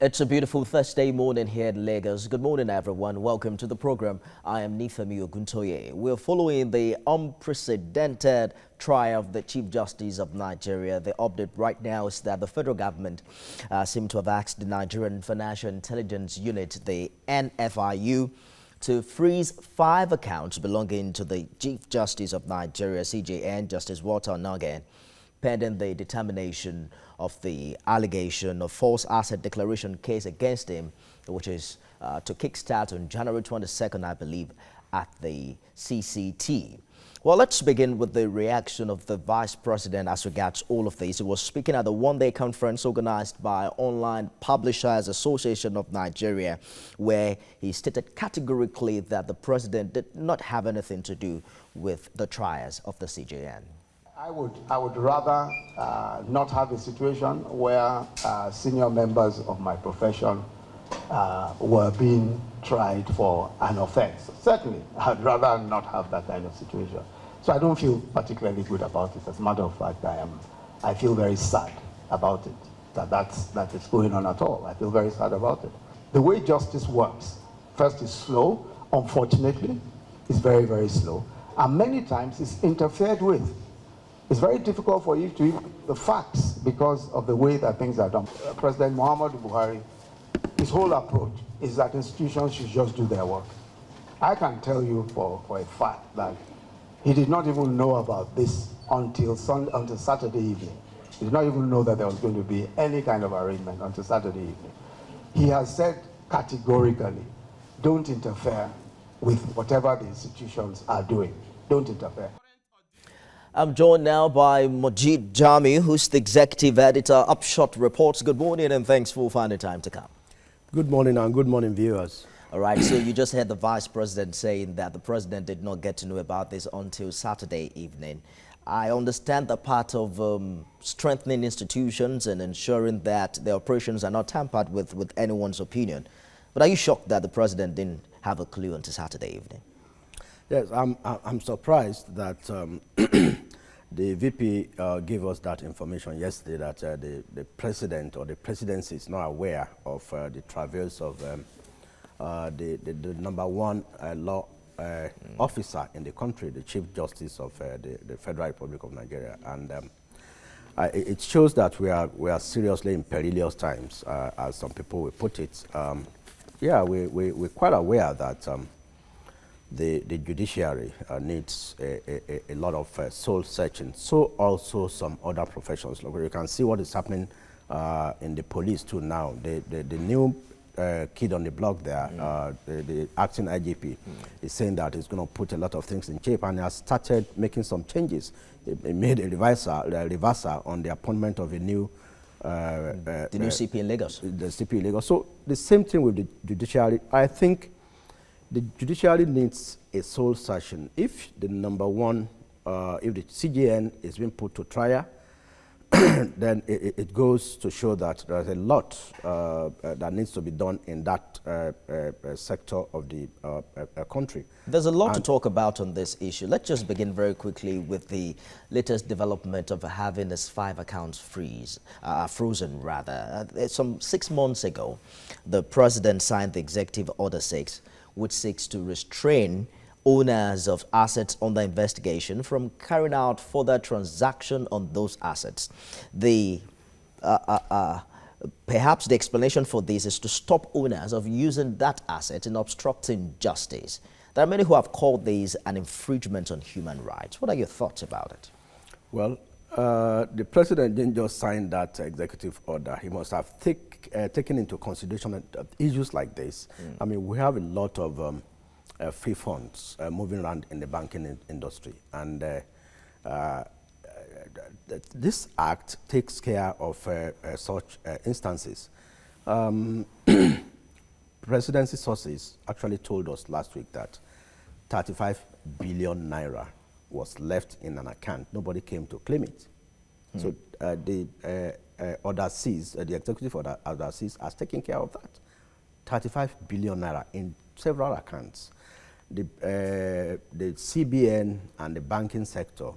It's a beautiful Thursday morning here in Lagos. Good morning, everyone. Welcome to the program. I am Nifemi Oguntoye. We're following the unprecedented trial of the Chief Justice of Nigeria. The update right now is that the federal government seemed to have asked the Nigerian Financial Intelligence Unit, the NFIU, to freeze 5 accounts belonging to the Chief Justice of Nigeria, CJN, Justice Walter Onnoghen, pending the determination of the allegation of false asset declaration case against him, which is to kickstart on January 22nd, I believe, at the CCT. Well, let's begin with the reaction of the Vice President as regards all of this. He was speaking at the one-day conference organized by Online Publishers Association of Nigeria, where he stated categorically that the President did not have anything to do with the trials of the CJN. I would rather not have a situation where senior members of my profession were being tried for an offense. Certainly, I'd rather not have that kind of situation. So I don't feel particularly good about it. As a matter of fact, I feel very sad about it, that it's going on at all. I feel very sad about it. The way justice works, first is slow, unfortunately, it's very, very slow. And many times it's interfered with. It's very difficult for you to the facts because of the way that things are done. President Muhammadu Buhari, his whole approach is that institutions should just do their work. I can tell you for a fact that he did not even know about this until Saturday evening. He did not even know that there was going to be any kind of arrangement until Saturday evening. He has said categorically, don't interfere with whatever the institutions are doing. Don't interfere. I'm joined now by Majid Jami, who's the executive editor, Upshot Reports. Good morning and thanks for finding time to come. Good morning and good morning, viewers. All right, so you just heard the Vice President saying that the President did not get to know about this until Saturday evening. I understand the part of strengthening institutions and ensuring that the operations are not tampered with anyone's opinion. But are you shocked that the President didn't have a clue until Saturday evening? Yes, I'm surprised that the VP gave us that information yesterday that the President or the Presidency is not aware of the travails of the number one law officer in the country, the Chief Justice of the Federal Republic of Nigeria. And it shows that we are seriously in perilous times, as some people will put it. Yeah, we're quite aware that the judiciary needs a lot of soul searching. So also some other professions. Look, you can see what is happening in the police too now. The new kid on the block there, the acting IGP, is saying that he's going to put a lot of things in shape, and he has started making some changes. He made a reversal on the appointment of a new the new CP in Lagos. The CP in Lagos. So the same thing with the judiciary. I think the judiciary needs a soul searching. If the number one, if the CJN is being put to trial, then it goes to show that there's a lot that needs to be done in that sector of the country. There's a lot to talk about on this issue. Let's just begin very quickly with the latest development of having this 5 accounts frozen rather. Some 6 months ago, the President signed the Executive Order 6, which seeks to restrain owners of assets under investigation from carrying out further transaction on those assets. Perhaps the explanation for this is to stop owners of using that asset in obstructing justice. There are many who have called this an infringement on human rights. What are your thoughts about it? Well, the President didn't just sign that executive order. He must have taken into consideration issues like this. I mean, we have a lot of free funds moving around in the banking industry, and this act takes care of such instances. Presidency sources actually told us last week that 35 billion naira was left in an account. Nobody came to claim it. So the order Cs, the executive order Cs, has taken care of that. 35 billion naira in several accounts. The CBN and the banking sector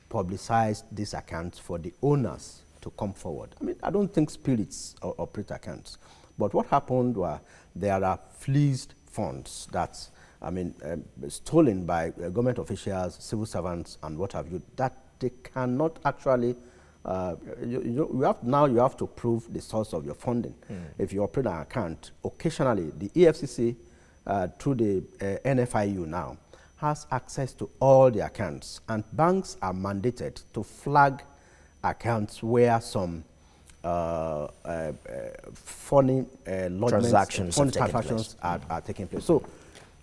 publicized these accounts for the owners to come forward. I mean, I don't think spirits operate accounts, But what happened was there are fleeced funds that's, stolen by government officials, civil servants, and what have you, that they cannot actually, you have to prove the source of your funding. If you operate an account, occasionally the EFCC, through the NFIU now, has access to all the accounts, and banks are mandated to flag accounts where some funny transactions are taking place. So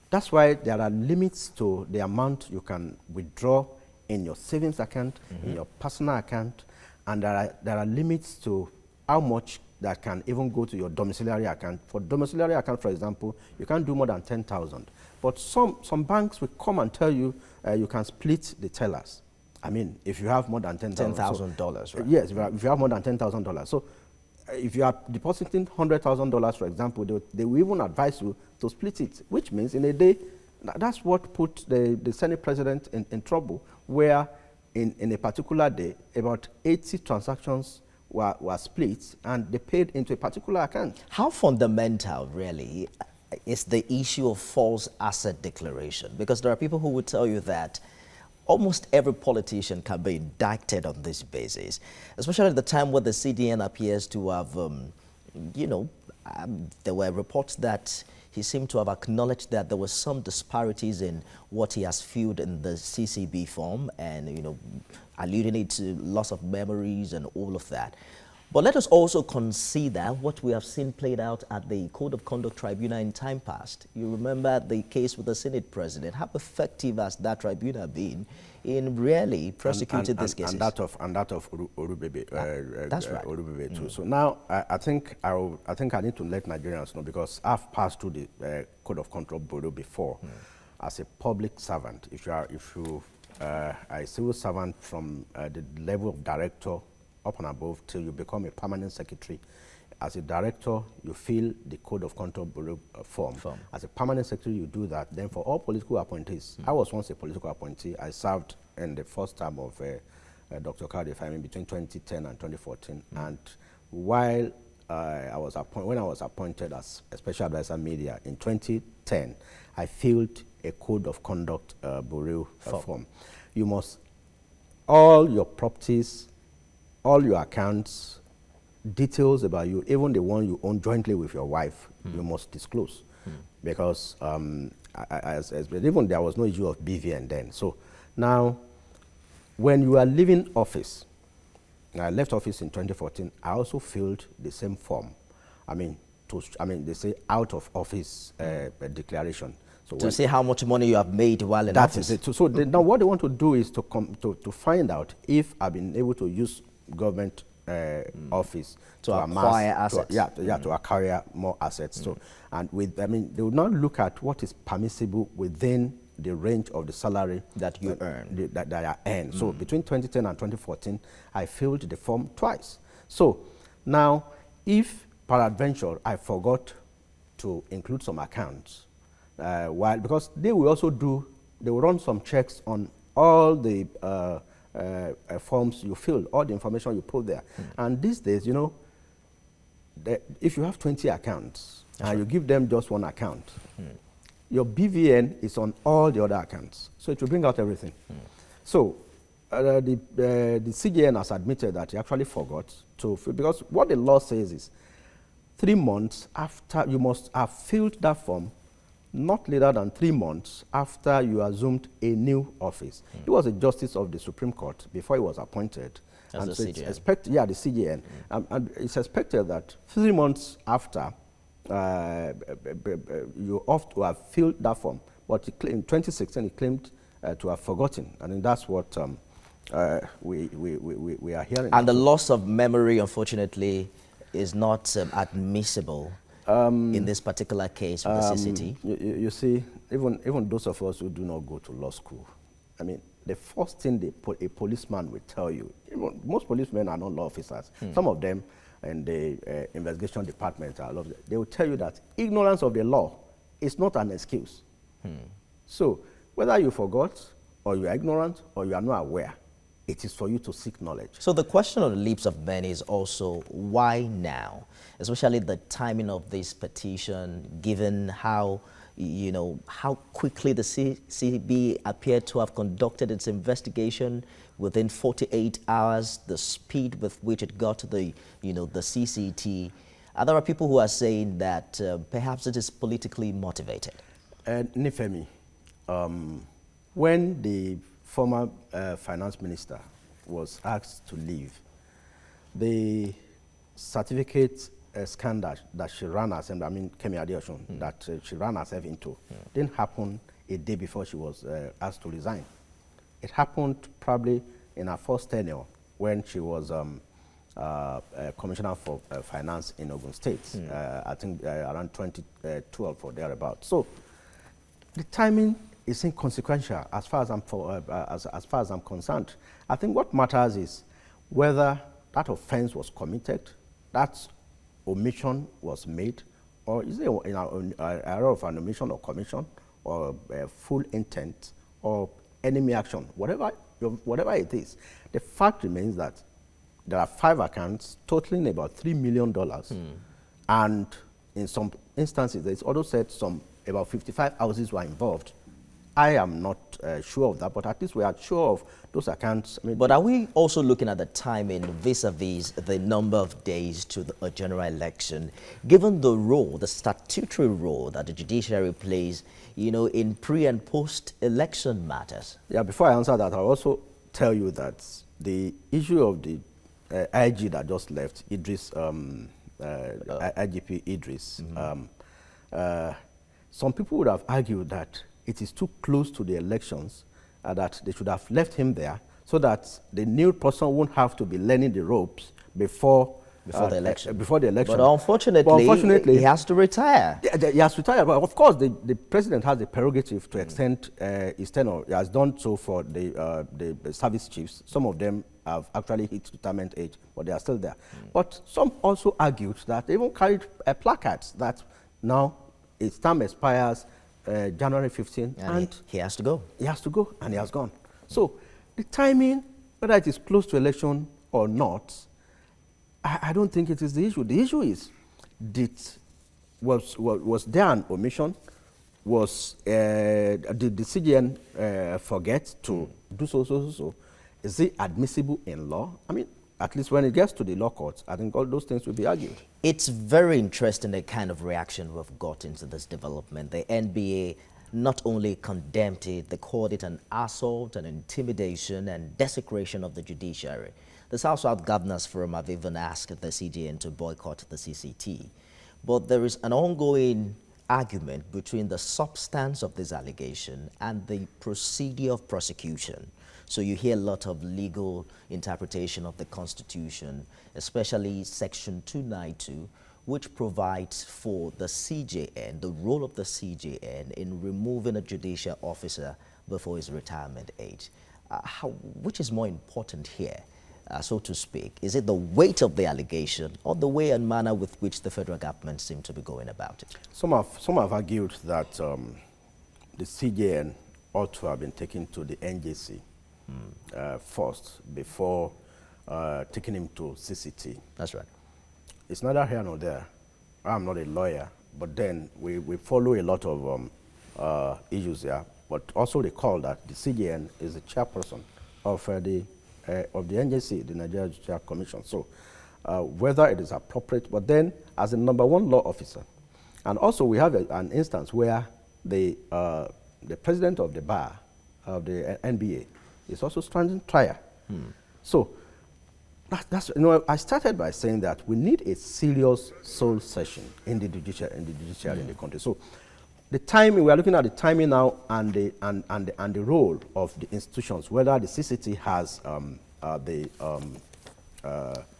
that's why there are limits to the amount you can withdraw in your savings account, in your personal account, and there are limits to how much that can even go to your domiciliary account. For domiciliary account, for example, you can't do more than 10,000. But some banks will come and tell you you can split the tellers. I mean, if you have more than $10,000. $10,000, right? Yes, if you have more than $10,000. So if you are depositing $100,000, for example, they will even advise you to split it, which means in a day, that's what put the Senate president in trouble, where in a particular day, about 80 transactions were split, and they paid into a particular account. How fundamental, really, is the issue of false asset declaration? Because there are people who would tell you that almost every politician can be indicted on this basis, especially at the time where the CDN appears to have, there were reports that he seemed to have acknowledged that there were some disparities in what he has filled in the CCB form, and alluding it to loss of memories and all of that. But let us also consider what we have seen played out at the Code of Conduct Tribunal in time past. You remember the case with the Senate president. How effective has that tribunal been in really prosecuting these cases? And that of Orubebe. That's right. Orubebe too. So now I think I need to let Nigerians know, because I've passed through the Code of Conduct Bureau before as a public servant. If you are a civil servant from the level of director up and above till you become a permanent secretary. As a director, you fill the Code of Conduct Bureau form. As a permanent secretary, you do that. Then for all political appointees, I was once a political appointee. I served in the first term of Dr. Kade Fahimi between 2010 and 2014. And while when I was appointed as a special advisor media in 2010, I filled a Code of Conduct Bureau form. You must, all your properties, all your accounts, details about you, even the one you own jointly with your wife, you must disclose. Because even there was no issue of BVN then. So now, when you are leaving office, I left office in 2014, I also filled the same form. They say out of office declaration. So to see how much money you have made while in office. That is it. So now what they want to do is to find out if I've been able to use government office to acquire assets. To acquire more assets. So, and they will not look at what is permissible within the range of the salary that you earn. That I earn. So between 2010 and 2014, I filled the form twice. So now, if peradventure I forgot to include some accounts, because they will run some checks on all the forms you fill, all the information you put there. And these days, if you have 20 accounts and you give them just one account, your BVN is on all the other accounts. So it will bring out everything. So the CJN has admitted that he actually forgot to fill, because what the law says is 3 months after, you must have filled that form, not later than 3 months after you assumed a new office. He was a justice of the Supreme Court before he was appointed. As the CJN. The CJN. And it's expected that 3 months after, you ought to have filled that form. But in 2016, he claimed to have forgotten. I mean, that's what we are hearing. And the loss of memory, unfortunately, is not admissible in this particular case with the CCT. You see, even those of us who do not go to law school, I mean, the first thing a policeman will tell you, most policemen are not law officers. Some of them in the investigation department, they will tell you that ignorance of the law is not an excuse. So whether you forgot, or you are ignorant, or you are not aware, it is for you to seek knowledge. So the question on the lips of many is also why now, especially the timing of this petition, given how, you know, how quickly the CCB appeared to have conducted its investigation within 48 hours, the speed with which it got to the, you know, the CCT. There are people who are saying that perhaps it is politically motivated. Nifemi, when the former finance minister was asked to leave, the certificate scandal that she ran herself, I mean Kemi Adeosun, that she ran herself into, didn't happen a day before she was asked to resign. It happened probably in her first tenure when she was Commissioner for Finance in Ogun State, I think around 2012 or thereabouts. So the timing is inconsequential as far as as far as I'm concerned. I think what matters is whether that offense was committed, that omission was made, or is there an error of an omission or commission, or full intent, or enemy action, whatever it is. The fact remains that there are 5 accounts totaling about $3 million, and in some instances, it's also said about 55 houses were involved. I am not sure of that, but at least we are sure of those accounts. I mean, but are we also looking at the timing vis-a-vis the number of days to a general election, given the role, the statutory role that the judiciary plays, you know, in pre- and post-election matters? Yeah, before I answer that, I'll also tell you that the issue of the IG that just left, Idris, IGP Idris, some people would have argued that it is too close to the elections, that they should have left him there so that the new person won't have to be learning the ropes before the election. But unfortunately, he has to retire. He has to retire. But of course, the president has the prerogative to extend his tenure. He has done so for the service chiefs. Some of them have actually hit retirement age, but they are still there. But some also argued that they even carried placards that now his term expires January 15, and he has to go. He has to go, and he has gone. So the timing, whether it is close to election or not, I don't think it is the issue. The issue is, was there an omission? Did the CJN forget to do so? Is it admissible in law? I mean, at least when it gets to the law courts, I think all those things will be argued. It's very interesting the kind of reaction we've got into this development. The NBA not only condemned it, they called it an assault, an intimidation, and desecration of the judiciary. The South-South Governors Forum have even asked the CJN to boycott the CCT. But there is an ongoing argument between the substance of this allegation and the procedure of prosecution. So you hear a lot of legal interpretation of the Constitution, especially Section 292, which provides for the CJN, the role of the CJN in removing a judicial officer before his retirement age. Which is more important here, so to speak? Is it the weight of the allegation or the way and manner with which the federal government seem to be going about it? Some have argued that the CJN ought to have been taken to the NJC first before taking him to CCT. That's right. It's neither here nor there. I'm not a lawyer, but then we follow a lot of issues there. But also recall that the CJN is the chairperson of the NJC, the Nigeria Judicial Commission. So whether it is appropriate, but then as a #1 law officer, and also we have an instance where the president of the bar of the NBA is also standing trial. So that's, you know, I started by saying that we need a serious soul session in the judiciary in the country. So the timing, we are looking at the timing now and the role of the institutions, whether the CCT has the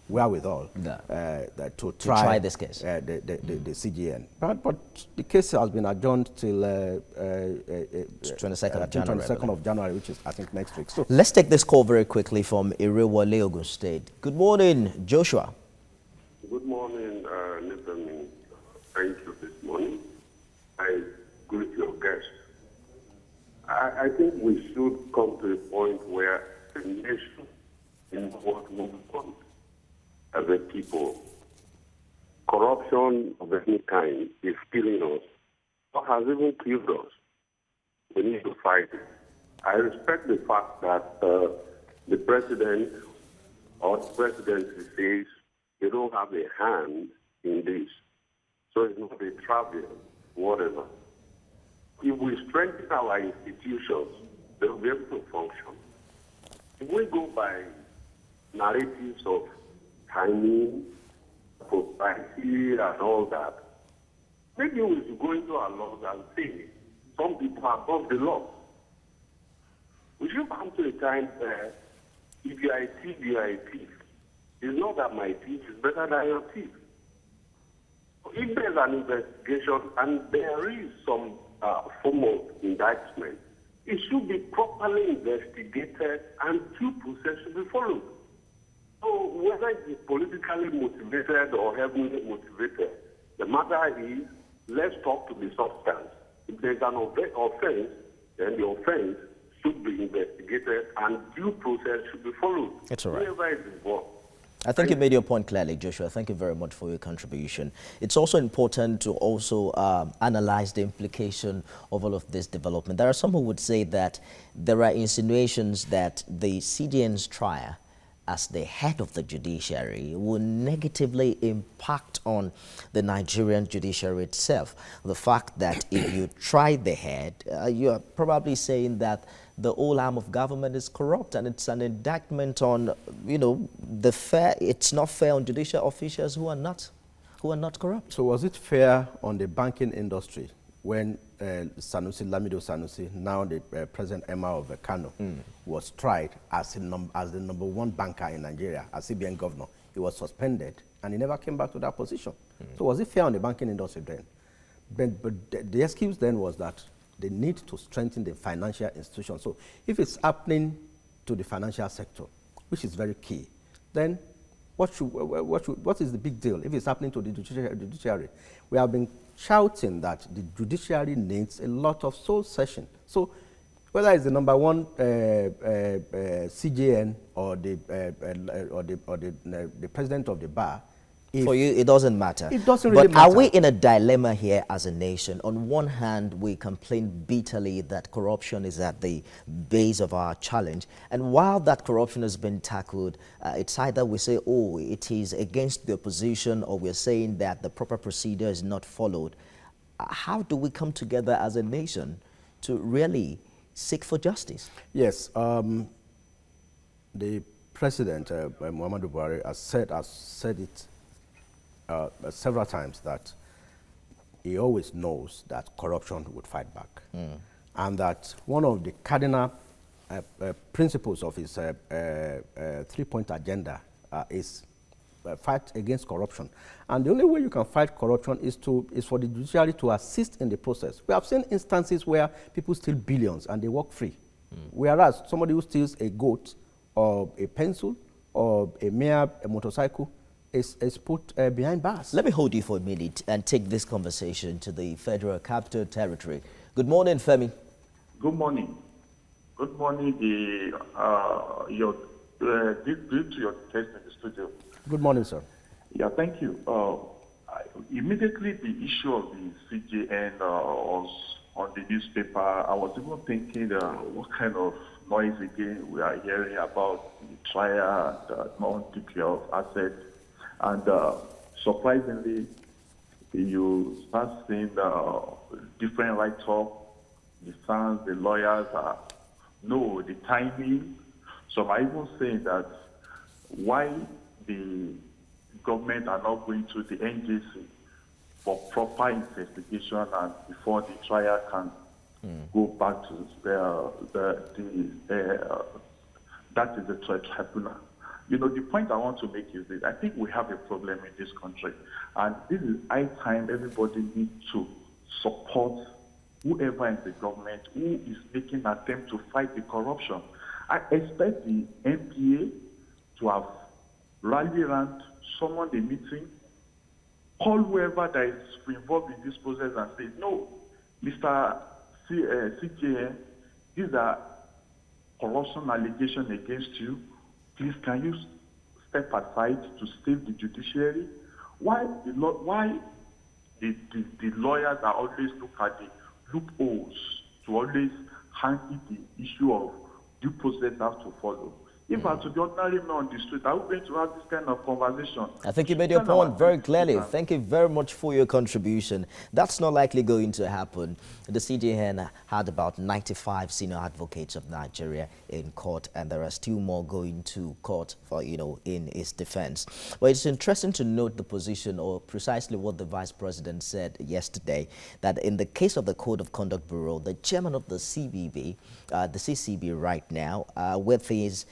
wherewithal to try this case, the CJN. But the case has been adjourned till 22nd of January, which is, I think, next week. So let's take this call very quickly from Irewole, Ogun State. Good morning, Joshua. Good morning, Nathan. Thank you this morning. I greet your guest. I think we should come to a point where the nation in what we want as a people. Corruption of any kind is killing us, or has even killed us. We need to fight it. I respect the fact that the president or the presidency says they don't have a hand in this. So it's not a trivial, whatever. If we strengthen our institutions, they'll be able to function. If we go by narratives of timing, propriety, and all that, maybe we should go into our laws and say some people are above the law. We should come to a time where if you are a thief, you are a thief. It's not that my thief is better than your thief. If there's an investigation and there is some form of indictment, it should be properly investigated and due process should be followed. So whether it is politically motivated or heavily motivated, the matter is, let's talk to the substance. If there's an offense, then the offense should be investigated and due process should be followed. That's all right. Whoever is involved. I think you made your point clearly, Joshua. Thank you very much for your contribution. It's also important to also analyze the implication of all of this development. There are some who would say that there are insinuations that the CJN's trial as the head of the judiciary will negatively impact on the Nigerian judiciary itself. The fact that if you try the head, you are probably saying that the whole arm of government is corrupt, and it's an indictment on, it's not fair on judicial officials who are not corrupt. So was it fair on the banking industry when Sanusi, Lamido Sanusi, now the present Emir of Kano, was tried as the number one banker in Nigeria, as CBN governor? He was suspended, and he never came back to that position. So was it fair on the banking industry then? But the excuse then was that they need to strengthen the financial institution. So if it's happening to the financial sector, which is very key, then what is the big deal if it's happening to the judiciary? We have been shouting that the judiciary needs a lot of soul session. So whether it's the number one CJN or the president of the bar, for you, it doesn't matter. It doesn't really matter. But are we in a dilemma here as a nation? On one hand, we complain bitterly that corruption is at the base of our challenge. And while that corruption has been tackled, it's either we say, oh, it is against the opposition, or we're saying that the proper procedure is not followed. How do we come together as a nation to really seek for justice? Yes. The president, Muhammadu Buhari, has said it several times that he always knows that corruption would fight back. And that one of the cardinal principles of his three-point agenda is fight against corruption. And the only way you can fight corruption is for the judiciary to assist in the process. We have seen instances where people steal billions and they walk free. Whereas somebody who steals a goat or a pencil or a motorcycle is put behind bars. Let me hold you for a minute and take this conversation to the Federal Capital Territory. Good morning, Femi. Good morning. Good morning, due to your guest in the studio. Good morning, sir. Yeah, thank you. Immediately the issue of the CJN was on the newspaper. I was even thinking what kind of noise again we are hearing about the trial, the non-declare of assets. And surprisingly, you start seeing different write-up, the fans, the lawyers, the timing. So I'm even saying that why the government are not going to the NJC for proper investigation and before the trial can go back to that is the tribunal. The point I want to make is that I think we have a problem in this country. And this is high time everybody needs to support whoever in the government who is making an attempt to fight the corruption. I expect the NPA to have rallied around, summoned a meeting, call whoever that is involved in this process and say, no, Mr. CJN, these are corruption allegations against you. please can you step aside to save the judiciary? Why the lawyers are always look at the loopholes to always handle the issue of due process have to follow? If I to the ordinary man on the street, are we going to have this kind of conversation? I think you made your point very clearly. Thank you very much for your contribution. That's not likely going to happen. The CJN had about 95 senior advocates of Nigeria in court, and there are still more going to court for, in its defense. But it's interesting to note the position, or precisely what the Vice President said yesterday, that in the case of the Code of Conduct Bureau, the chairman of the CBB, the CCB right now, where things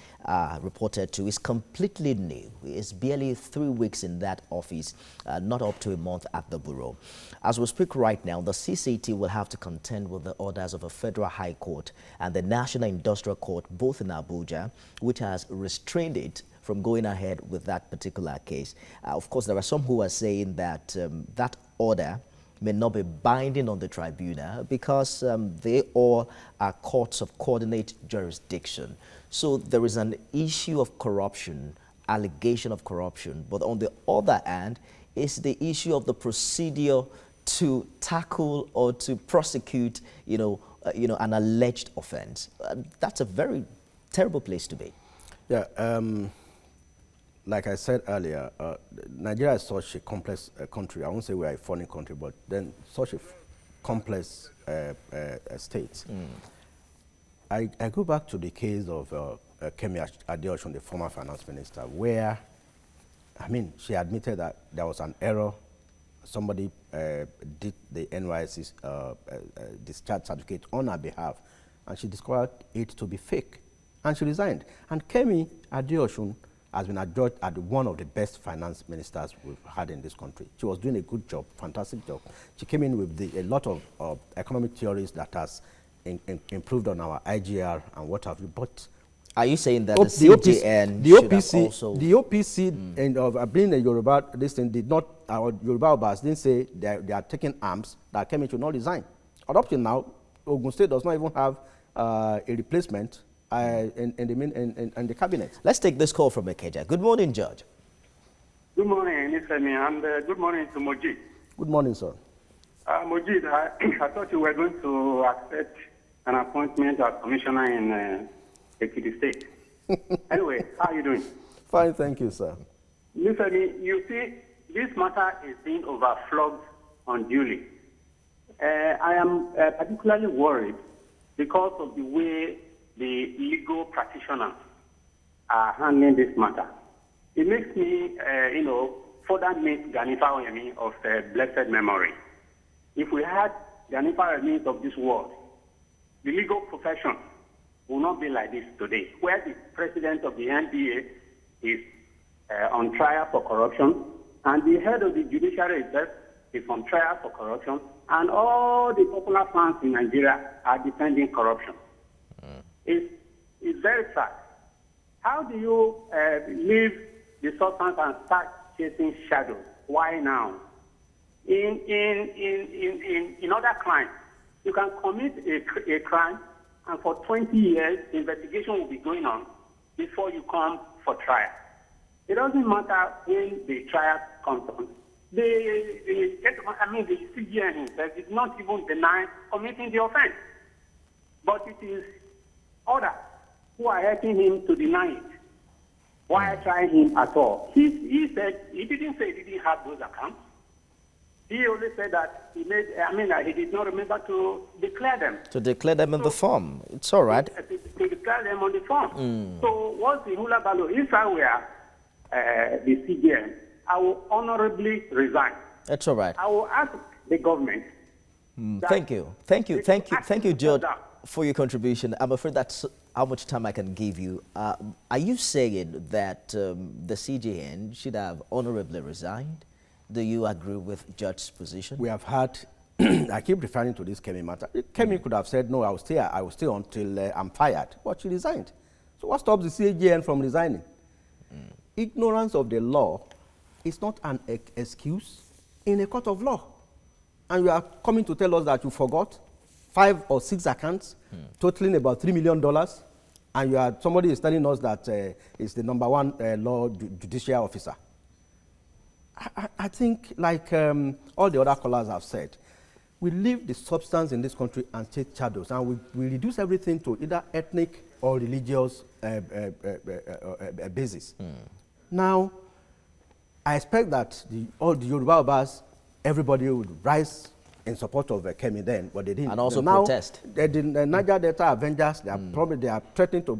reported to, is completely new. It's barely 3 weeks in that office, not up to a month at the bureau. As we speak right now, the CCT will have to contend with the orders of a federal high court and the National Industrial Court, both in Abuja, which has restrained it from going ahead with that particular case. Of course, there are some who are saying that that order may not be binding on the tribunal because they all are courts of coordinate jurisdiction. So there is an issue of corruption, allegation of corruption, but on the other hand, it's the issue of the procedure to tackle or to prosecute, an alleged offense. That's a very terrible place to be. Yeah. Like I said earlier, Nigeria is such a complex country. I won't say we are a foreign country, but then such a complex state. I go back to the case of Kemi Adeosun, the former finance minister, where, she admitted that there was an error. Somebody did the NYSC's discharge certificate on her behalf, and she discovered it to be fake, and she resigned. And Kemi Adeosun has been adjudged as one of the best finance ministers we've had in this country. She was doing a good job, fantastic job. She came in with a lot of economic theories that has improved on our IGR and what have you. But are you saying that the CJN should have also... The OPC and of being a Yoruba, this thing did not, our Yoruba Obas didn't say they are taking arms that Kemi should not resign. Up till now, Ogun State does not even have a replacement in the cabinet. Let's take this call from Ikeja. Good morning, Judge. Good morning, Nifemi, and good morning to Moji. Good morning, sir. Moji, I thought you were going to accept an appointment as commissioner in Ekiti State. Anyway, how are you doing? Fine, thank you, sir. Nifemi, you see, this matter is being overflogged unduly. I am particularly worried because of the way the legal practitioners are handling this matter. It makes me, further miss Ganifa Oyemi of blessed memory. If we had Ganifa Oyemi of this world, the legal profession will not be like this today, where the president of the NBA is on trial for corruption, and the head of the judiciary itself is on trial for corruption, and all the popular fans in Nigeria are defending corruption. It's very sad. How do you leave the substance and start chasing shadows? Why now? In other crimes, you can commit a crime, and for 20 years, the investigation will be going on before you come for trial. It doesn't matter when the trial comes on. The CJN himself did not even deny committing the offense, but it is others who are helping him to deny it. Why try him at all? He said he didn't say he didn't have those accounts. He only said that he did not remember to declare them. To declare them in the form. It's all right. To declare them on the form. So what's the hula baloo? If I were the CJN, I will honorably resign. That's all right. I will ask the government. Thank you, George, for your contribution. I'm afraid that's how much time I can give you. Are you saying that the CJN should have honorably resigned? Do you agree with Judge's position? We have had, I keep referring to this Kemi matter. Kemi could have said, no, I will stay until I'm fired, but she resigned. So what stops the CJN from resigning? Ignorance of the law is not an excuse in a court of law. And you are coming to tell us that you forgot 5 or 6 accounts totaling about $3 million. and somebody is telling us that is the #1 law judicial officer. I think, like all the other callers have said, we leave the substance in this country and take shadows, and we reduce everything to either ethnic or religious basis. Now, I expect that all the Yoruba Obas, everybody would rise in support of Kemi then, but they didn't. And also now, protest. The Niger Delta Avengers, they are threatening to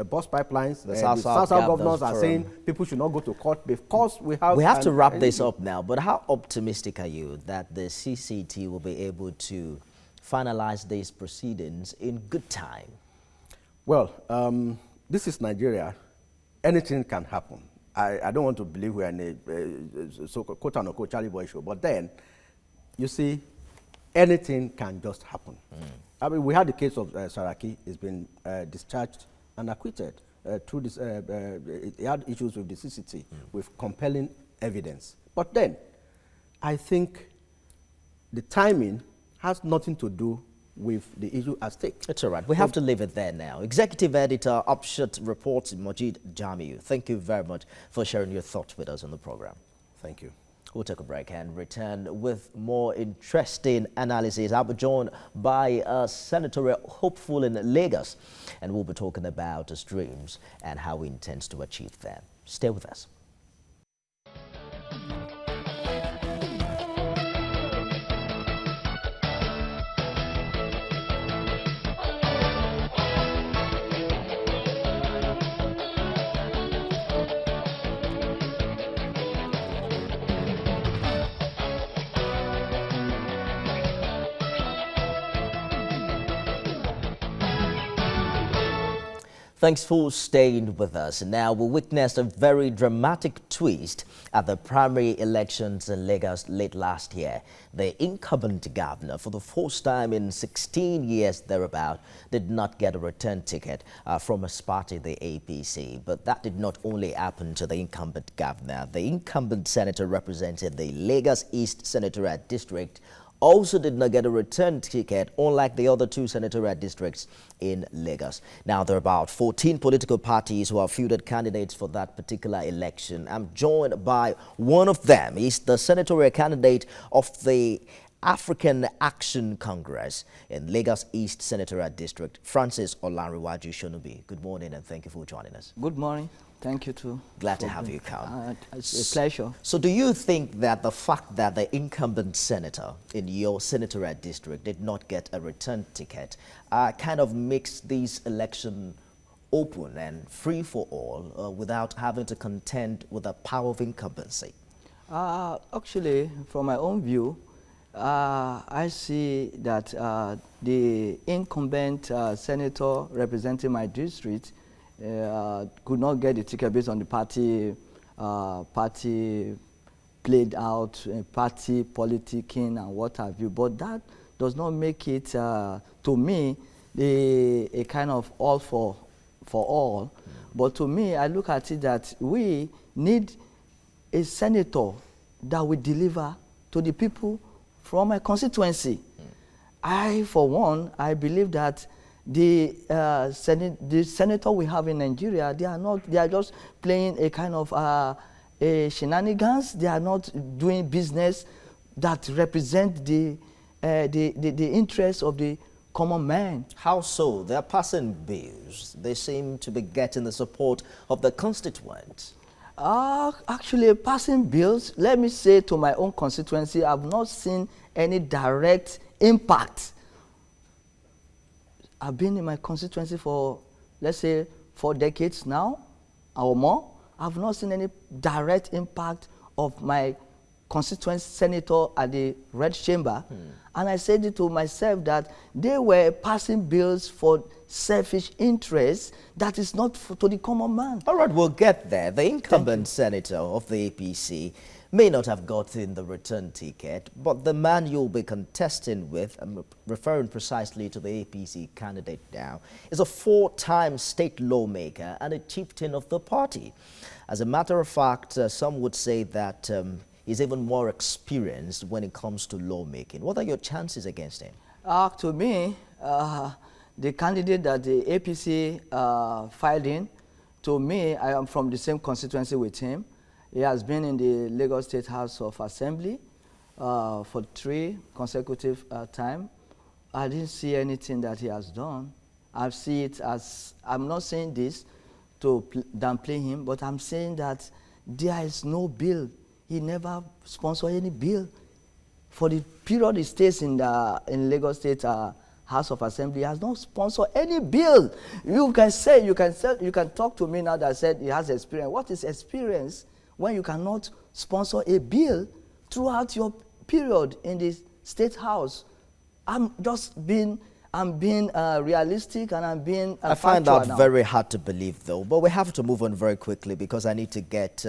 bust pipelines. The South governors are saying people should not go to court because we have to wrap this up now, but how optimistic are you that the CCT will be able to finalize these proceedings in good time? Well, this is Nigeria. Anything can happen. I don't want to believe we're in a quote-unquote Charlie Boy show, but then, you see, anything can just happen. I mean, we had the case of Saraki. He's been discharged and acquitted through this. He had issues with the CCT with compelling evidence. But then, I think the timing has nothing to do with the issue at stake. It's all right. We have to leave it there now. Executive Editor, Upshot Reports, Majid Jamiu. Thank you very much for sharing your thoughts with us on the program. Thank you. We'll take a break and return with more interesting analysis. I'll be joined by a senatorial hopeful in Lagos, and we'll be talking about his dreams and how he intends to achieve them. Stay with us. Thanks for staying with us. Now, we witnessed a very dramatic twist at the primary elections in Lagos late last year. The incumbent governor, for the first time in 16 years thereabout, did not get a return ticket from his party, the APC. But that did not only happen to the incumbent governor. The incumbent senator represented the Lagos East Senatorial District also did not get a return ticket, unlike the other two senatorial districts in Lagos. Now, there are about 14 political parties who have fielded candidates for that particular election. I'm joined by one of them. He's the senatorial candidate of the African Action Congress in Lagos East Senatorial District, Francis Olanrewaju Shonubi. Good morning and thank you for joining us. Good morning. Thank you too. Glad to have you come. It's a pleasure. So do you think that the fact that the incumbent senator in your senatorial district did not get a return ticket kind of makes this election open and free for all without having to contend with the power of incumbency? Actually, from my own view, I see that the incumbent senator representing my district could not get the ticket based on the party played out, party politicking and what have you. But that does not make it, to me, a kind of all for all. But to me, I look at it that we need a senator that will deliver to the people from my constituency. I, for one, I believe that the senator we have in Nigeria, they are just playing a kind of a shenanigans. They are not doing business that represent the interests of the common man. How so? They are passing bills. They seem to be getting the support of the constituents. Actually, passing bills, let me say to my own constituency, I've not seen any direct impact. I've been in my constituency for, let's say, 4 decades now or more. I've not seen any direct impact of my constituent senator at the Red Chamber. And I said it to myself that they were passing bills for selfish interests that is not to the common man. All right, we'll get there. The incumbent senator of the APC may not have gotten the return ticket, but the man you'll be contesting with, I'm referring precisely to the APC candidate now, is a 4-time state lawmaker and a chieftain of the party. As a matter of fact, some would say that he's even more experienced when it comes to lawmaking. What are your chances against him? To me, the candidate that the APC filed in, to me, I am from the same constituency with him. He has been in the Lagos State House of Assembly for 3 consecutive times. I didn't see anything that he has done. I see it as, I'm not saying this to downplay him, but I'm saying that there is no bill. He never sponsored any bill. For the period he stays in Lagos State House of Assembly, he has not sponsored any bill. You can talk to me now that said he has experience. What is experience when you cannot sponsor a bill throughout your period in the State House? I'm being realistic, and I'm being I find that now. very hard to believe, though. But we have to move on very quickly because I need to get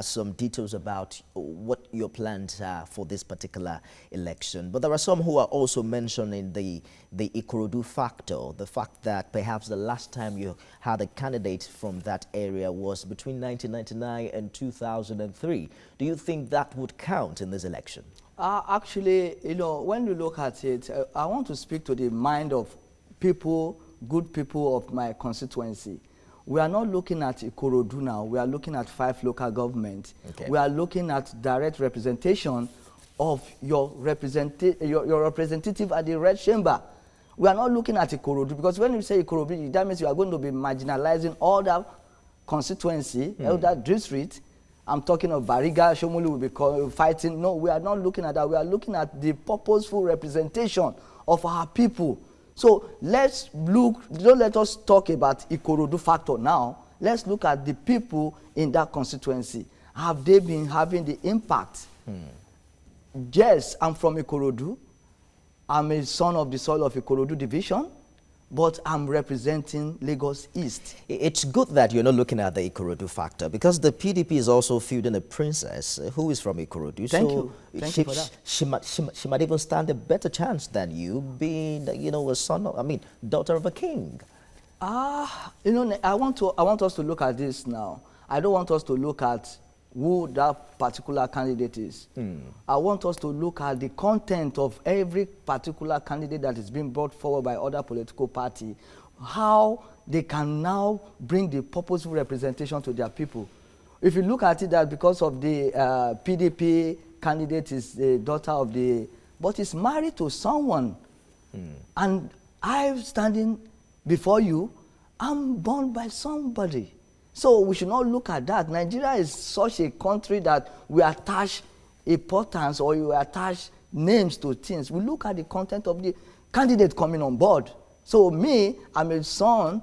some details about what your plans are for this particular election. But there are some who are also mentioning the Ikorodu factor, the fact that perhaps the last time you had a candidate from that area was between 1999 and 2003. Do you think that would count in this election? Actually, you know, when you look at it, I want to speak to the mind of people, good people of my constituency. We are not looking at Ikorodu now. We are looking at 5 local governments. Okay. We are looking at direct representation of your representative at the Red Chamber. We are not looking at Ikorodu, because when you say Ikorodu, that means you are going to be marginalizing all that constituency, all that district. I'm talking of Bariga, Shomolu will be fighting. No, we are not looking at that. We are looking at the purposeful representation of our people. So let's look, don't let us talk about Ikorodu factor now. Let's look at the people in that constituency. Have they been having the impact? Yes, I'm from Ikorodu. I'm a son of the soil of Ikorodu division, but I'm representing Lagos East. It's good that you're not looking at the Ikorodu factor, because the PDP is also fielding a princess who is from Ikorodu. Thank you for that. She might even stand a better chance than you, being, you know, daughter of a king. You know, I want us to look at this now. I don't want us to look at who that particular candidate is. I want us to look at the content of every particular candidate that is being brought forward by other political party, how they can now bring the purposeful representation to their people. If you look at it, that because of the PDP candidate is the daughter of but is married to someone, and I'm standing before you, I'm born by somebody. So we should not look at that. Nigeria is such a country that we attach importance, or you attach names to things. We look at the content of the candidate coming on board. So me, I'm a son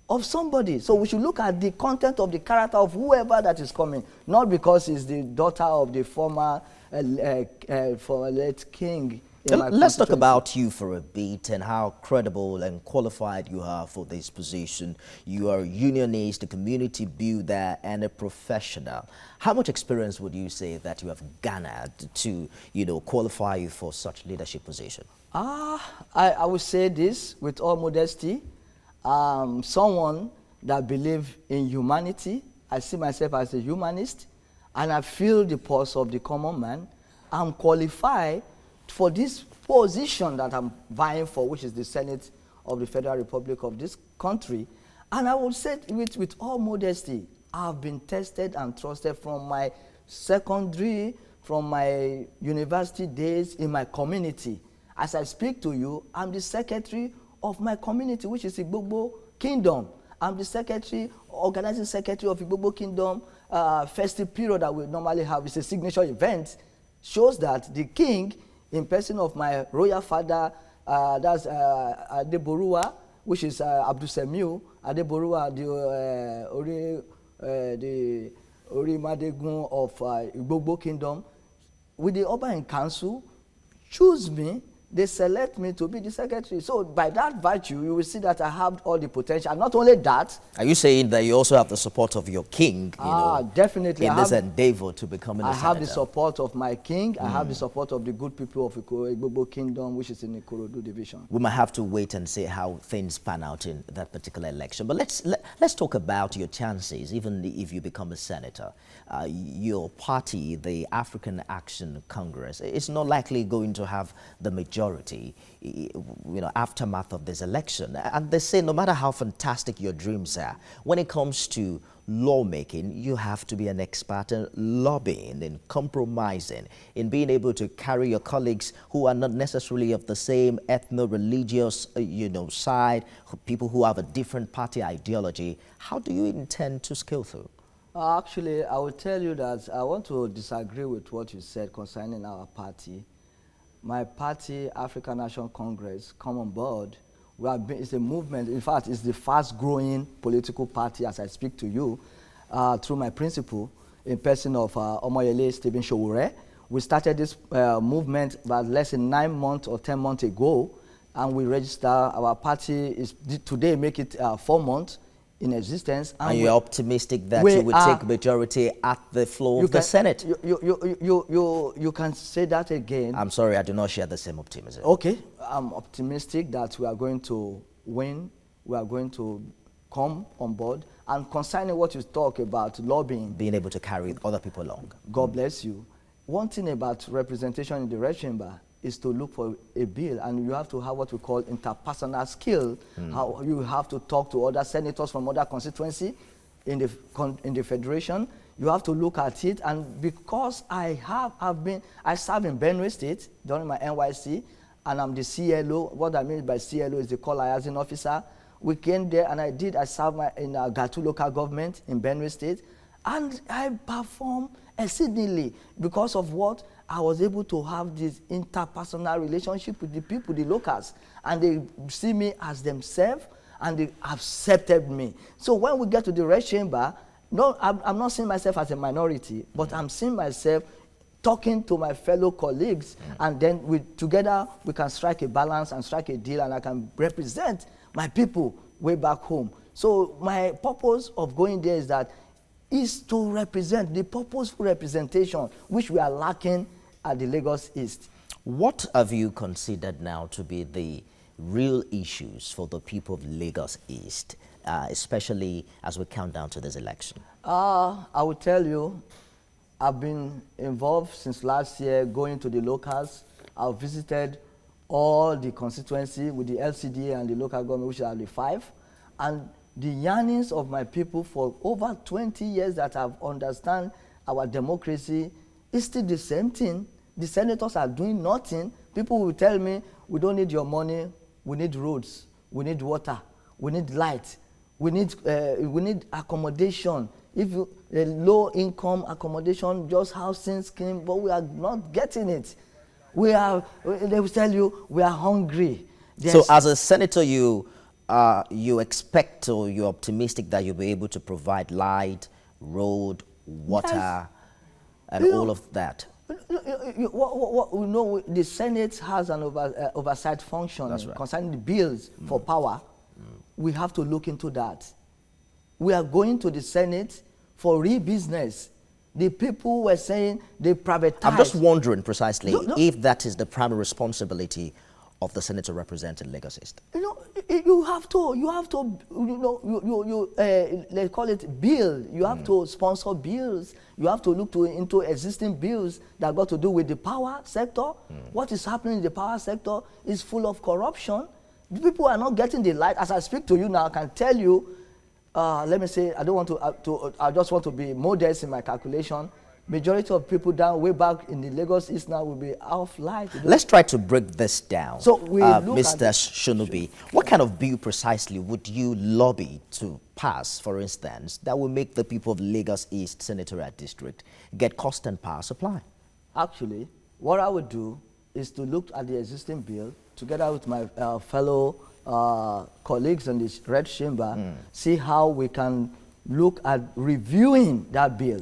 of somebody. So we should look at the content of the character of whoever that is coming, not because it's the daughter of the former late king. Let's talk about you for a bit and how credible and qualified you are for this position. You are a unionist, a community builder, and a professional. How much experience would you say that you have garnered to, you know, qualify you for such leadership position? I would say this with all modesty. Someone that believes in humanity. I see myself as a humanist, and I feel the pulse of the common man. I'm qualified for this position that I'm vying for, which is the Senate of the Federal Republic of this country. And I will say with all modesty, I've been tested and trusted from my secondary, from my university days in my community. As I speak to you, I'm the secretary of my community, which is Igbogbo Kingdom. I'm the secretary, organizing secretary of Igbogbo Kingdom. Festive period that we normally have is a signature event. Shows that the king, in person of my royal father, that's Adeborua, which is Abdul Semiu Adeborua, the Ori Madegun of Igbogbo Kingdom, with the Urban Council, choose me. They select me to be the secretary. So by that virtue, you will see that I have all the potential. And not only that. Are you saying that you also have the support of your king, you know, definitely, in this endeavor to becoming a senator? I have the support of my king. I have the support of the good people of Igbogbo Kingdom, which is in the Ikorodu division. We might have to wait and see how things pan out in that particular election. But let's talk about your chances, even if you become a senator. Your party, the African Action Congress, is not likely going to have the majority majority, aftermath of this election. And they say no matter how fantastic your dreams are, when it comes to lawmaking, you have to be an expert in lobbying, in compromising, in being able to carry your colleagues who are not necessarily of the same ethno-religious, side, people who have a different party ideology. How do you intend to scale through? Actually, I will tell you that I want to disagree with what you said concerning our party. My party, African National Congress, come on board. It's a movement. In fact, it's the fast-growing political party as I speak to you through my principal in person of Omoyele Stephen Sowore. We started this movement about less than 9 months or 10 months ago, and we register. Our party is today make it 4 months in existence. And you're optimistic that you will take majority at the floor of the Senate? You can say that again. I'm sorry, I do not share the same optimism. Okay, I'm optimistic that we are going to win. We are going to come on board. And concerning what you talk about lobbying, being able to carry other people along. God bless you. One thing about representation in the red chamber is to look for a bill, and you have to have what we call interpersonal skill. How you have to talk to other senators from other constituency in the federation. You have to look at it, and because I served in Benue State during my NYC, and I'm the CLO. What I mean by CLO is the call liaison officer. We came there, and I served in Gatu local government in Benue State, and I performed exceedingly because of what I was able to have this interpersonal relationship with the people, the locals, and they see me as themselves, and they accepted me. So when we get to the red chamber, no, I'm not seeing myself as a minority, but I'm seeing myself talking to my fellow colleagues, and then together we can strike a balance and strike a deal, and I can represent my people way back home. So my purpose of going there is to represent the purposeful representation which we are lacking at the Lagos East. What have you considered now to be the real issues for the people of Lagos East, especially as we count down to this election? I will tell you, I've been involved since last year going to the locals. I've visited all the constituency with the LCDA and the local government, which are the 5. And the yearnings of my people for over 20 years that I've understand our democracy is still the same thing. The senators are doing nothing. People will tell me, we don't need your money, we need roads, we need water, we need light, we need accommodation. If you low income accommodation, just housing scheme, but we are not getting it. They will tell you we are hungry. So as a senator, you expect, or you're optimistic that you'll be able to provide light, road, water, and all of that? We know the Senate has an oversight function concerning the bills for power. We have to look into that. We are going to the Senate for real business. The people were saying they privatize. I'm just wondering precisely if that is the primary responsibility of the senator representing Lagos East. You have to, let's call it bill. You have to sponsor bills. You have to look into existing bills that got to do with the power sector. What is happening in the power sector is full of corruption. The people are not getting the light. As I speak to you now, I can tell you, let me say, I don't want I just want to be modest in my calculation. Majority of people down way back in the Lagos East now will be off light. Let's try to break this down. So we Mr. Shonubi, what kind of bill precisely would you lobby to pass, for instance, that will make the people of Lagos East Senatorial District get cost and power supply? Actually, what I would do is to look at the existing bill together with my fellow colleagues in this red chamber, see how we can look at reviewing that bill,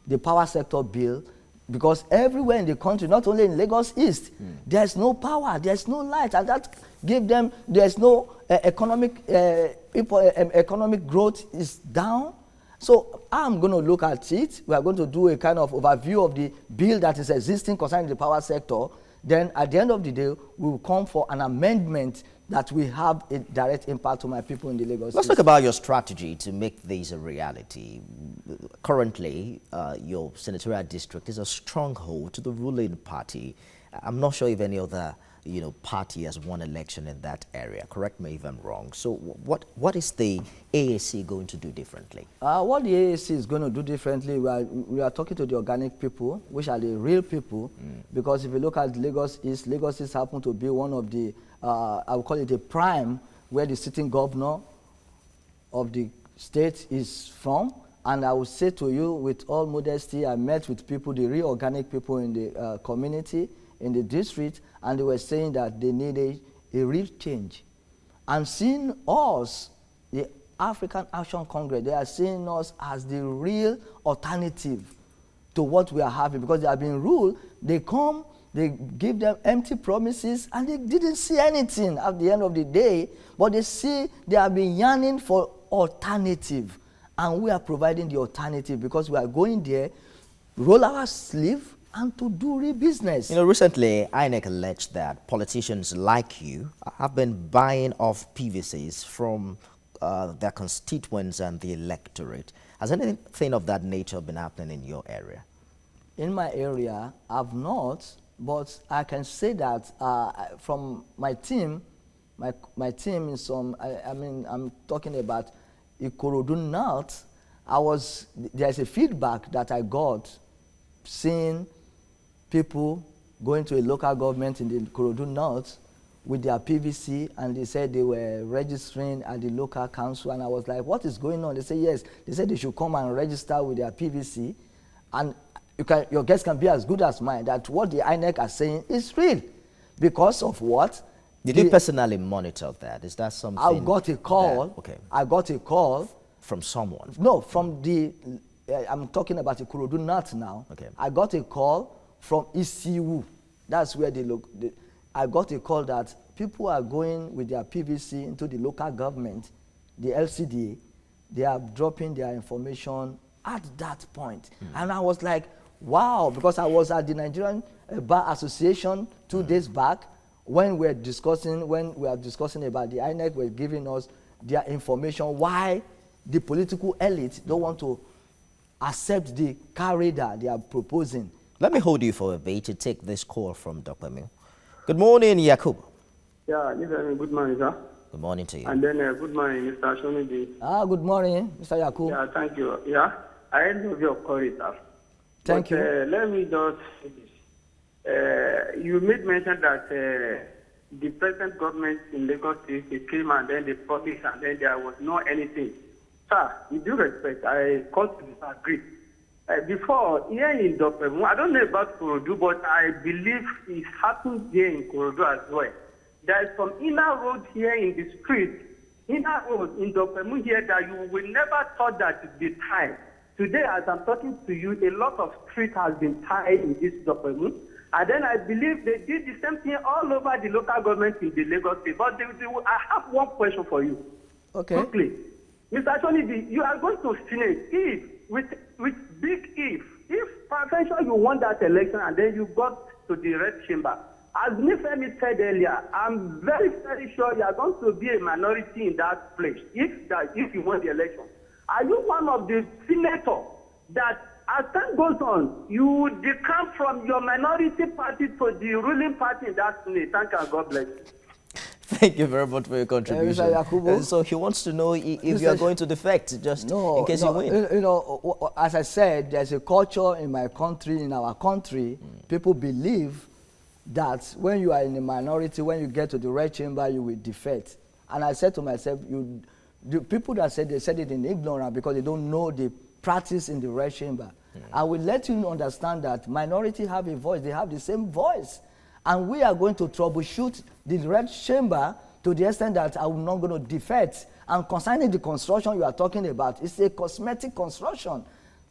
the power sector bill, because everywhere in the country, not only in Lagos East, there's no power, there's no light, and that give them, there's no economic growth is down. So I'm going to look at it. We are going to do a kind of overview of the bill that is existing concerning the power sector. Then at the end of the day, we will come for an amendment that will have a direct impact on my people in the Lagos. Let's talk about your strategy to make this a reality. Currently, your senatorial district is a stronghold to the ruling party. I'm not sure if any other party has won election in that area. Correct me if I'm wrong. So what is the AAC going to do differently? What the AAC is going to do differently, we are talking to the organic people, which are the real people, because if you look at Lagos East happen to be one of the, I would call it a prime, where the sitting governor of the state is from. And I will say to you, with all modesty, I met with people, the real organic people in the community, in the district, and they were saying that they needed a real change. And seeing us, the African Action Congress, they are seeing us as the real alternative to what we are having, because they have been ruled. They come, they give them empty promises, and they didn't see anything at the end of the day, but they have been yearning for alternative. And we are providing the alternative, because we are going there, roll our sleeve, and to do real business. Recently, INEC alleged that politicians like you have been buying off PVCs from their constituents and the electorate. Has anything of that nature been happening in your area? In my area, I've not, but I can say that from my team, my team in some, I'm talking about Ikorodu North, there's a feedback that I got seeing people going to a local government in the Ikorodu North with their PVC, and they said they were registering at the local council, and I was like, what is going on? They said yes. They said they should come and register with their PVC, and your guess can be as good as mine, that what the INEC are saying is real. Because of what? Did you personally monitor that? Is that something? I got a call. Okay. I got a call. From someone? No, from the, I'm talking about the Ikorodu North now. Okay. I got a call from Isiwu. That's where I got a call that people are going with their PVC into the local government, the LCDA. They are dropping their information at that point. And I was like, wow, because I was at the Nigerian Bar Association 2 days back when we are discussing about the INEC were giving us their information, why the political elite don't want to accept the car radar they are proposing. Let me hold you for a bit to take this call from Dr. Mill. Good morning, Yakub. Yeah, good morning, sir. Good morning to you. And then good morning, Mr. Shonidi. Good morning, Mr. Yakub. Yeah, thank you. Yeah, I love your courage, sir. Thank you. Let me just say this. You made mention that the present government in Lagos State, they came and then they promised and then there was no anything. Sir, with due respect, I call to disagree. Before, here in Dopemu, I don't know about Ikorodu, but I believe it happened here in Ikorodu as well. There is some inner road here in the street, inner road in Dopemu here that you will never thought that would be tied. Today, as I'm talking to you, a lot of street has been tied in this Dopemu. And then I believe they did the same thing all over the local government in the Lagos State. But I have one question for you. Okay. Quickly. Mr. Shonidi, you are going to finish with big if potential you won that election and then you got to the red chamber. As Nifemi said earlier, I'm very, very sure you are going to be a minority in that place if you won the election. Are you one of the senators that, as time goes on, you decamp from your minority party to the ruling party in that Senate? Thank you and God bless you. Thank you very much for your contribution. So he wants to know if you are going to defect, just in case you win. As I said, there's a culture in my country, in our country, people believe that when you are in a minority, when you get to the red chamber, you will defect. And I said to myself, the people that said, they said it in ignorance because they don't know the practice in the red chamber. I will let you understand that minority have a voice, they have the same voice. And we are going to troubleshoot the red chamber to the extent that I'm not going to defect. And concerning the construction you are talking about, it's a cosmetic construction.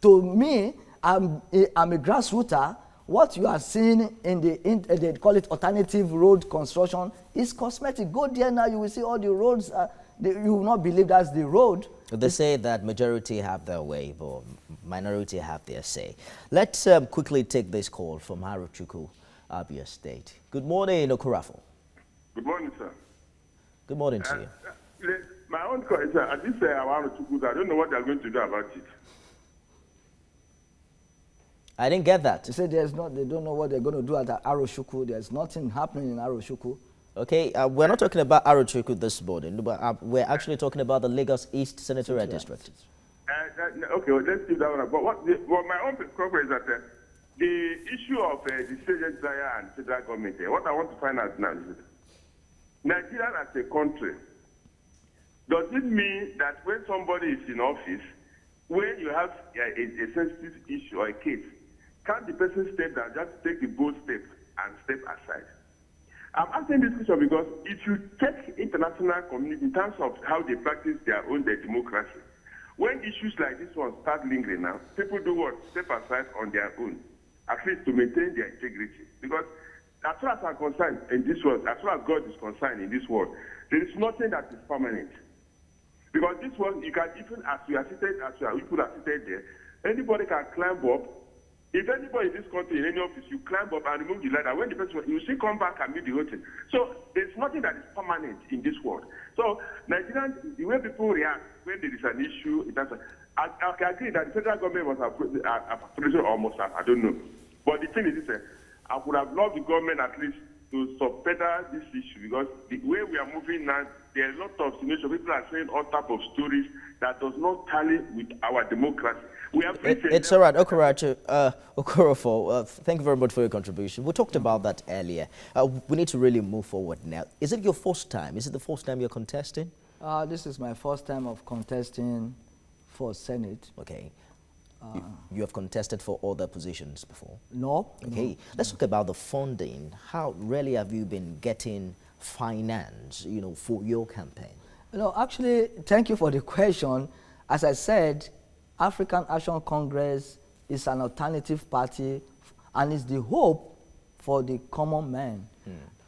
To me, I'm a grassrooter. What you are seeing they call it alternative road construction is cosmetic. Go there now, you will see all the roads. You will not believe that's the road. They say that majority have their way, but minority have their say. Let's quickly take this call from Haruchuku, Abia State. Good morning, Okurafo. Good morning, sir. Good morning to you. My own question, sir, at this Haruchuku, I don't know what they're going to do about it. I didn't get that. They said they don't know what they're going to do at Aroshuku. There's nothing happening in Aroshuku. Okay, we're not talking about Arochukwu this morning, but we're actually talking about the Lagos East Senatorial District. Okay, well, let's leave that one. But what my own problem is that the issue of the state desire and federal government, what I want to find out now is Nigeria as a country, does it mean that when somebody is in office, when you have a sensitive issue or a case, can the person step down, just take the bold step and step aside? I'm asking this question because if you check international community in terms of how they practice their own democracy, when issues like this one start lingering now, people do what? Step aside on their own, at least to maintain their integrity. Because as far as I'm concerned in this world, as far as God is concerned in this world, there is nothing that is permanent. Because this one, you can even, as you are seated, people are seated there, anybody can climb up. If anybody in this country, in any office, you climb up and remove the ladder, when the person, you still come back and meet the whole thing. So there's nothing that is permanent in this world. So Nigerians, the way people react when there is an issue, I agree that the federal government must have almost, I don't know. But the thing is this, I would have loved the government at least to subpedal this issue, because the way we are moving now, there are a lot of situations. People are saying all type of stories that does not tally with our democracy. We have it's all right, Okorofo, thank you very much for your contribution. We talked about that earlier. We need to really move forward now. Is it your first time? Is it the first time you're contesting? This is my first time of contesting for Senate. Okay. You have contested for other positions before? No. Okay. No. Let's talk about the funding. How really have you been getting finance, for your campaign? Actually, thank you for the question. As I said, African Action Congress is an alternative party and is the hope for the common man.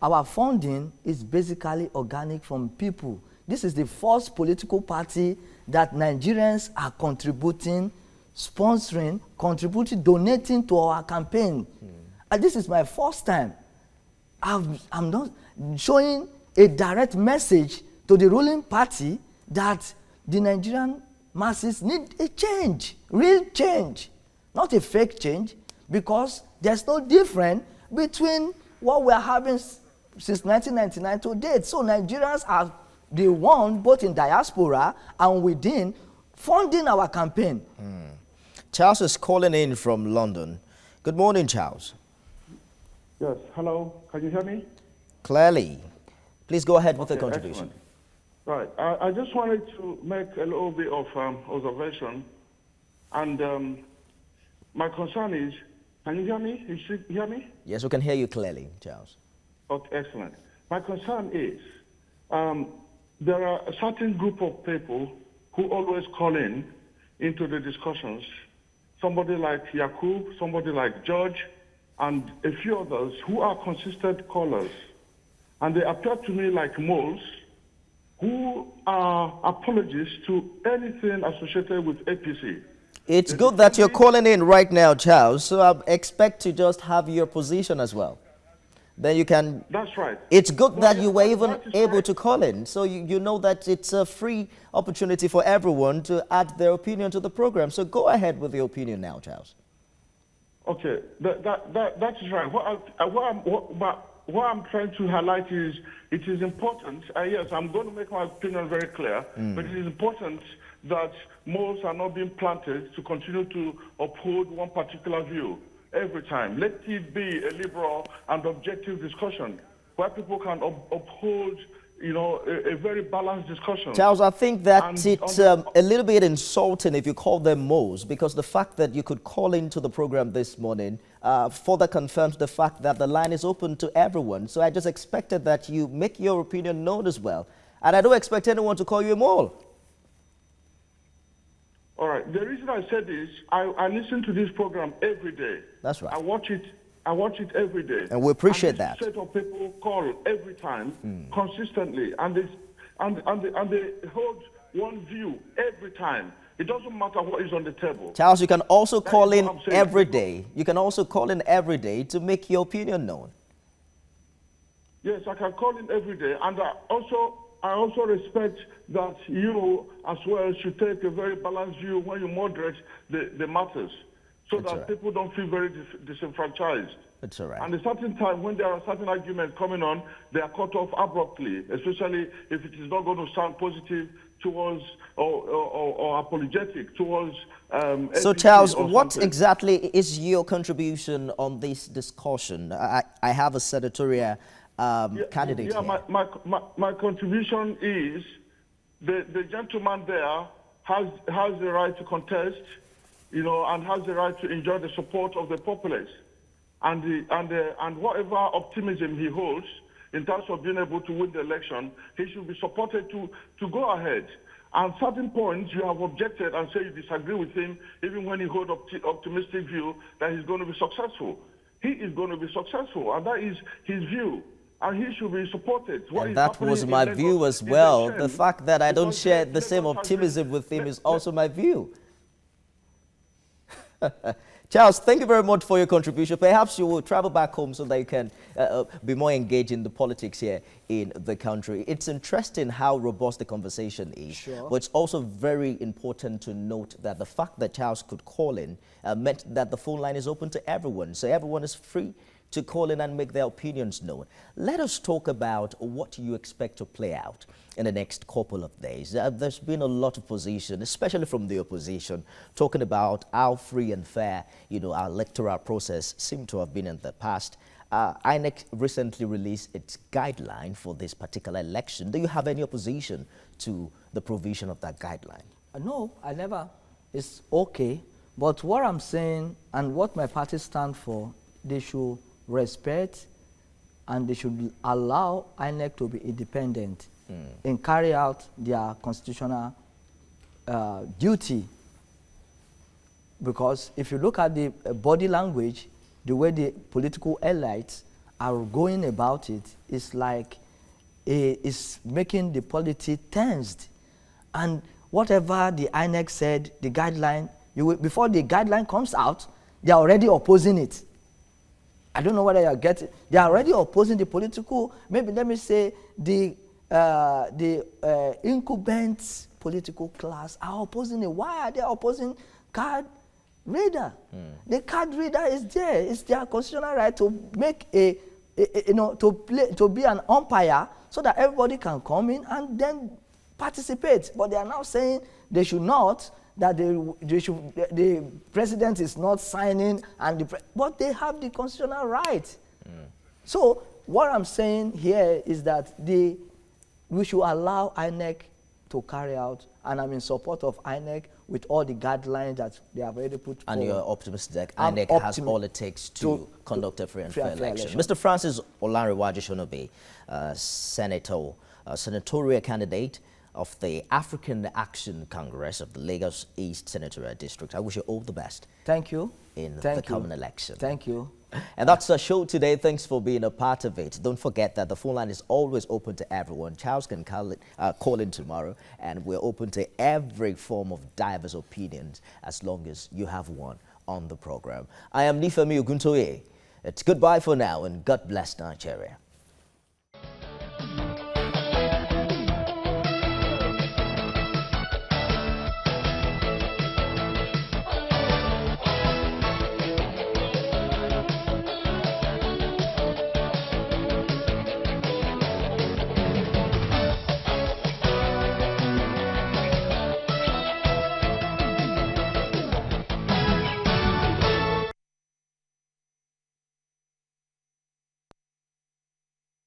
Our funding is basically organic from people. This is the first political party that Nigerians are contributing, sponsoring, contributing, donating to our campaign. And this is my first time. I'm not showing a direct message to the ruling party that the Nigerian masses need a change, real change, not a fake change, because there's no difference between what we're having since 1999 to date. So Nigerians are the one, both in diaspora and within, funding our campaign. Charles is calling in from London. Good morning, Charles. Yes, hello, can you hear me? Clearly. Please go ahead with the contribution. Excellent. Right, I just wanted to make a little bit of observation, and my concern is, can you hear me? You hear me? Yes, we can hear you clearly, Charles. Okay, excellent. My concern is, there are a certain group of people who always call into the discussions, somebody like Yakub, somebody like George, and a few others who are consistent callers. And they appear to me like moles who are apologists to anything associated with APC. It's good that you're calling in right now, Charles, so I expect to just have your position as well. Then you can... That's right. It's good that you were even able to call in, so you know that it's a free opportunity for everyone to add their opinion to the program. So go ahead with your opinion now, Charles. Okay, that is right. What I'm trying to highlight is it is important, yes, I'm going to make my opinion very clear, but it is important that moles are not being planted to continue to uphold one particular view every time. Let it be a liberal and objective discussion where people can uphold, a very balanced discussion. Charles, I think that it's a little bit insulting if you call them moles, because the fact that you could call into the program this morning further confirms the fact that the line is open to everyone. So I just expected that you make your opinion known as well. And I don't expect anyone to call you a mole. All right. The reason I said this, I listen to this program every day. That's right. I watch it every day. And we appreciate that. A set of people call every time, consistently, and they hold one view every time. It doesn't matter what is on the table. Charles, you can also call in every day. You can also call in every day to make your opinion known. Yes, I can call in every day, and I also respect that you as well should take a very balanced view when you moderate the matters. so That's that right. people don't feel very disenfranchised. It's all right. And at a certain time, when there are certain arguments coming on, they are cut off abruptly, especially if it is not going to sound positive towards or apologetic towards So, APC Charles, or what something. exactly is your contribution on this discussion? I have a senatorial candidate here. My contribution is the gentleman there has the right to contest, and has the right to enjoy the support of the populace, and whatever optimism he holds in terms of being able to win the election, he should be supported to go ahead. And certain points you have objected and say you disagree with him, even when he holds optimistic view that he's going to be successful. He is going to be successful, and that is his view. And he should be supported. And that was my view as well. The fact that I don't share the same optimism with him is also my view. Charles, thank you very much for your contribution. Perhaps you will travel back home so that you can be more engaged in the politics here in the country. It's interesting how robust the conversation is. Sure. But it's also very important to note that the fact that Charles could call in meant that the phone line is open to everyone. So everyone is free to call in and make their opinions known. Let us talk about what you expect to play out in the next couple of days. There's been a lot of position, especially from the opposition, talking about how free and fair, our electoral process seemed to have been in the past. INEC recently released its guideline for this particular election. Do you have any opposition to the provision of that guideline? No, I never. It's okay. But what I'm saying and what my party stand for, they should respect and they should allow INEC to be independent and carry out their constitutional duty. Because if you look at the body language, the way the political elites are going about it, it's like it's making the polity tensed. And whatever the INEC said, the guideline, before the guideline comes out, they are already opposing it. I don't know whether you get it. They are already opposing the political, maybe let me say, the incumbent political class are opposing it. Why are they opposing card reader? The card reader is there. It's their constitutional right to make to be an umpire so that everybody can come in and then participate. But they are now saying they should not, that the president is not signing, but they have the constitutional right. So what I'm saying here is that we should allow INEC to carry out, and I'm in support of INEC with all the guidelines that they have already put forward. And you're optimistic that INEC has all it takes to conduct a free and fair election. Mr. Francis Olanrewaju Shonobi, senatorial candidate of the African Action Congress of the Lagos East Senatorial District. I wish you all the best. Thank you. In the coming election. Thank you. And that's our show today. Thanks for being a part of it. Don't forget that the phone line is always open to everyone. Charles can call in tomorrow, and we're open to every form of diverse opinions as long as you have one on the program. I am Nifemi Oguntoye. It's goodbye for now, and God bless Nigeria.